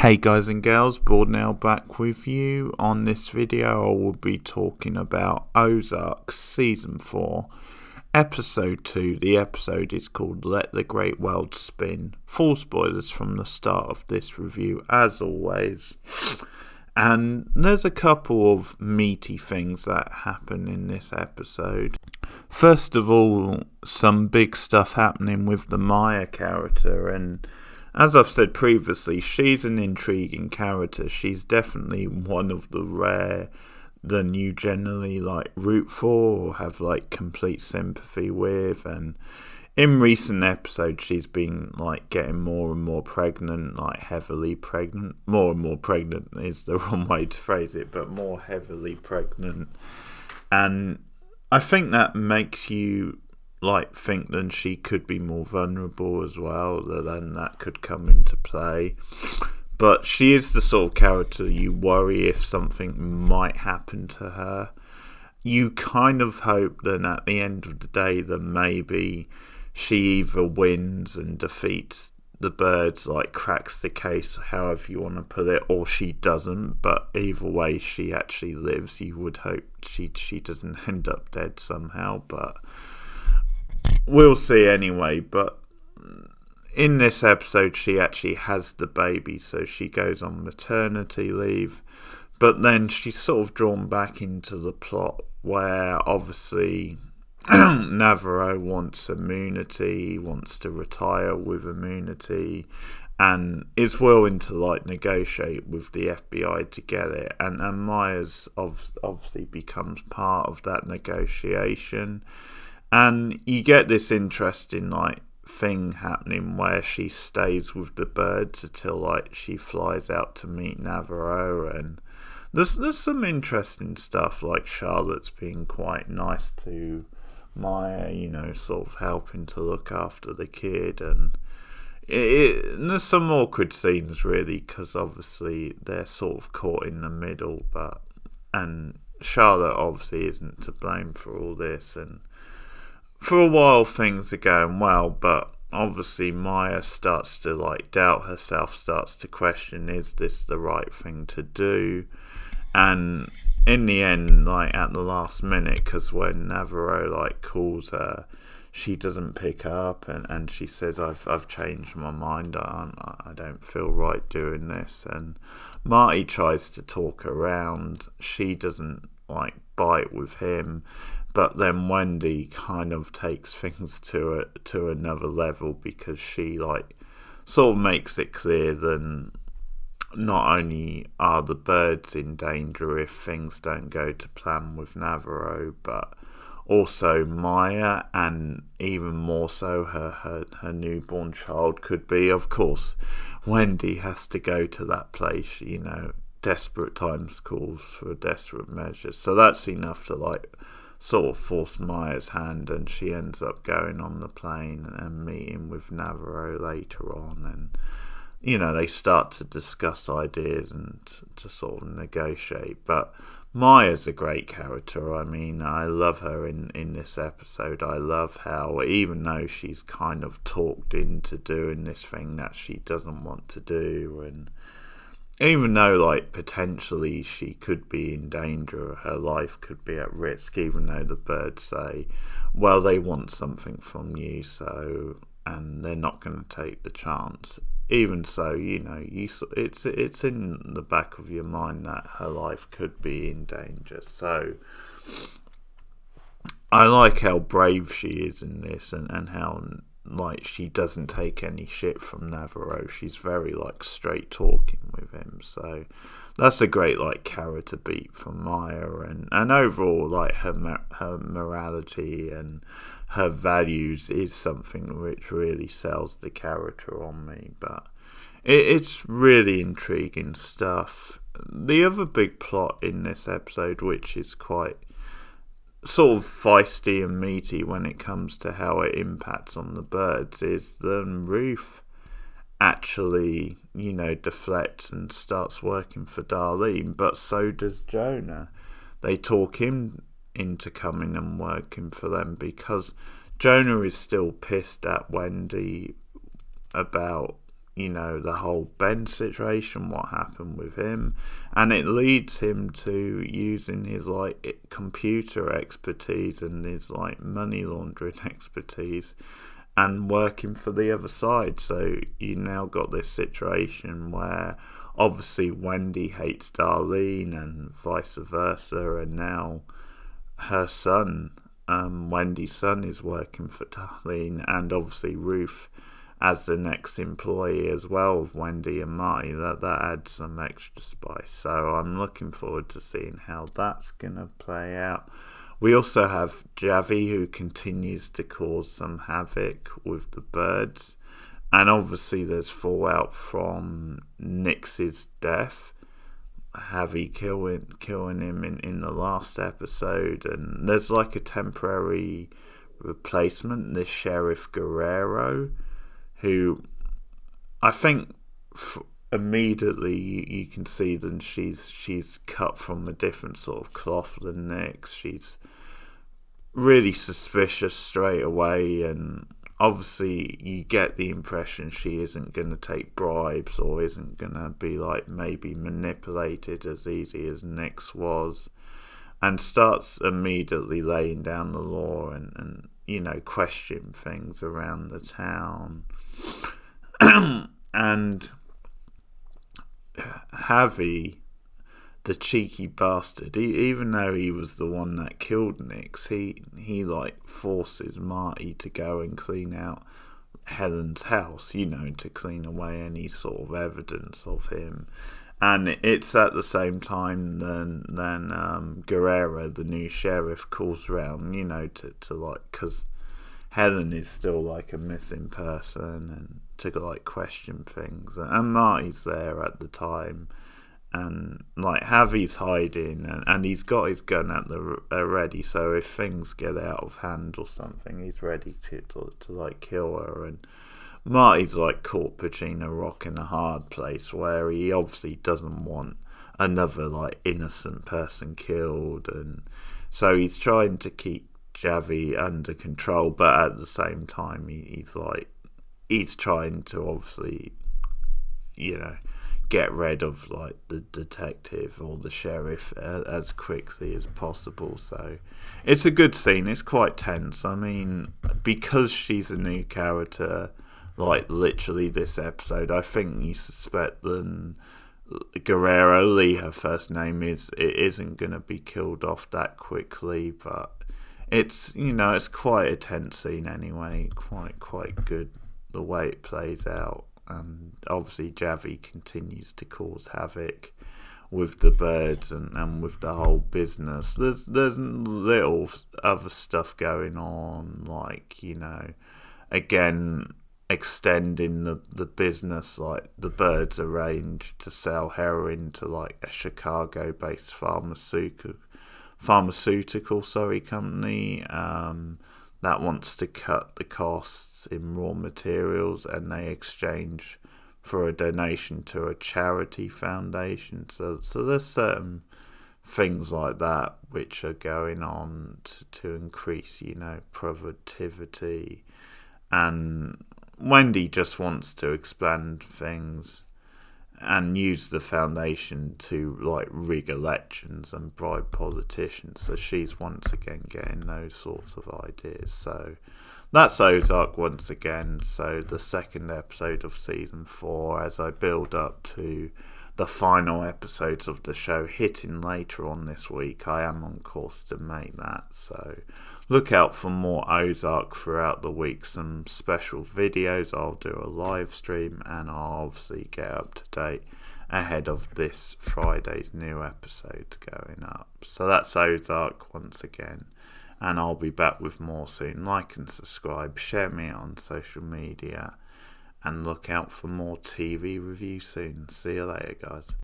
Hey guys and girls, Board now back with you. On this video I will be talking about Ozark Season 4, Episode 2. The episode is called Let the Great World Spin. Full spoilers from the start of this review as always. And there's a couple of meaty things that happen in this episode. First of all, some big stuff happening with the Maya character, and as I've said previously, she's an intriguing character. She's definitely one of the rare that you generally root for or have complete sympathy with. And in recent episodes, she's been getting more and more pregnant, heavily pregnant. More and more pregnant is the wrong way to phrase it, but more heavily pregnant. And I think that makes you think that she could be more vulnerable as well, then that could come into play. But she is the sort of character you worry if something might happen to her. You kind of hope that at the end of the day that maybe she either wins and defeats the birds, cracks the case, however you want to put it, or she doesn't. But either way, she actually lives. You would hope she doesn't end up dead somehow, but we'll see anyway. But in this episode, she actually has the baby, so she goes on maternity leave. But then she's sort of drawn back into the plot where obviously Navarro wants immunity, wants to retire with immunity, and is willing to negotiate with the FBI to get it. And Myers obviously becomes part of that negotiation. And you get this interesting thing happening where she stays with the birds until she flies out to meet Navarro, and there's some interesting stuff, Charlotte's being quite nice to Maya, sort of helping to look after the kid, and there's some awkward scenes really, because obviously they're sort of caught in the middle, and Charlotte obviously isn't to blame for all this, and for a while things are going well, but obviously Maya starts to doubt herself, starts to question, is this the right thing to do? And in the end, at the last minute, because when Navarro calls her, she doesn't pick up, and she says, I've changed my mind, I don't feel right doing this. And Marty tries to talk her around, she doesn't bite with him. But then Wendy kind of takes things to another level, because she sort of makes it clear that not only are the birds in danger if things don't go to plan with Navarro, but also Maya, and even more so her newborn child could be. Of course, Wendy has to go to that place, desperate times calls for desperate measures. So that's enough to sort of force Maya's hand, and she ends up going on the plane and meeting with Navarro later on, and they start to discuss ideas and to sort of negotiate. But Maya's a great character. I mean, I love her in this episode. I love how, even though she's kind of talked into doing this thing that she doesn't want to do, and even though potentially she could be in danger, her life could be at risk, even though the birds say, well, they want something from you, so, and they're not going to take the chance. Even so, it's in the back of your mind that her life could be in danger. So I like how brave she is in this, and how she doesn't take any shit from Navarro. She's very straight talking with him, so that's a great character beat for Maya, and overall her morality and her values is something which really sells the character on me. But it's really intriguing stuff. The other big plot in this episode, which is quite sort of feisty and meaty when it comes to how it impacts on the birds, is the Ruth actually, deflects and starts working for Darlene, but so does Jonah. They talk him into coming and working for them, because Jonah is still pissed at Wendy about the whole Ben situation, what happened with him, and it leads him to using his computer expertise and his money laundering expertise and working for the other side. So you now got this situation where obviously Wendy hates Darlene and vice versa, and now her son, Wendy's son, is working for Darlene, and obviously Ruth as the next employee as well of Wendy and Marty. That adds some extra spice. So I'm looking forward to seeing how that's going to play out. We also have Javi, who continues to cause some havoc with the birds. And obviously there's fallout from Nix's death. Javi killing him in the last episode. And there's a temporary replacement, this Sheriff Guerrero, who I think immediately you can see that she's cut from a different sort of cloth than Nix. She's really suspicious straight away, and obviously you get the impression she isn't going to take bribes or isn't going to be maybe manipulated as easy as Nix was, and starts immediately laying down the law and question things around the town. And Javi, the cheeky bastard, even though he was the one that killed Nix, he forces Marty to go and clean out Helen's house, to clean away any sort of evidence of him. And it's at the same time then Guerrero, the new sheriff, calls around, because Helen is still a missing person, and to question things. And Marty's there at the time, and Javi's hiding, and he's got his gun at the ready. So if things get out of hand or something, he's ready to kill her. And Marty's caught between a rock and a hard place, where he obviously doesn't want another innocent person killed, and so he's trying to keep Javi under control, but at the same time he's trying to obviously get rid of the detective or the sheriff as quickly as possible. So it's a good scene. It's quite tense. I mean, because she's a new character, literally this episode, I think you suspect that Guerrero, Lee, her first name is, it isn't going to be killed off that quickly, but it's it's quite a tense scene anyway. Quite good the way it plays out, and obviously Javi continues to cause havoc with the birds and with the whole business. There's little other stuff going on, again extending the business. The birds arranged to sell heroin to a Chicago-based pharmaceutical company that wants to cut the costs in raw materials, and they exchange for a donation to a charity foundation. So there's certain things like that which are going on to increase productivity, and Wendy just wants to expand things and use the foundation to rig elections and bribe politicians. So she's once again getting those sorts of ideas. So that's Ozark once again. So the second episode of season 4, as I build up to the final episodes of the show hitting later on this week, I am on course to make that. So look out for more Ozark throughout the week, some special videos. I'll do a live stream, and I'll obviously get up to date ahead of this Friday's new episodes going up. So that's Ozark once again, and I'll be back with more soon. Like and subscribe, share me on social media, and look out for more TV reviews soon. See you later, guys.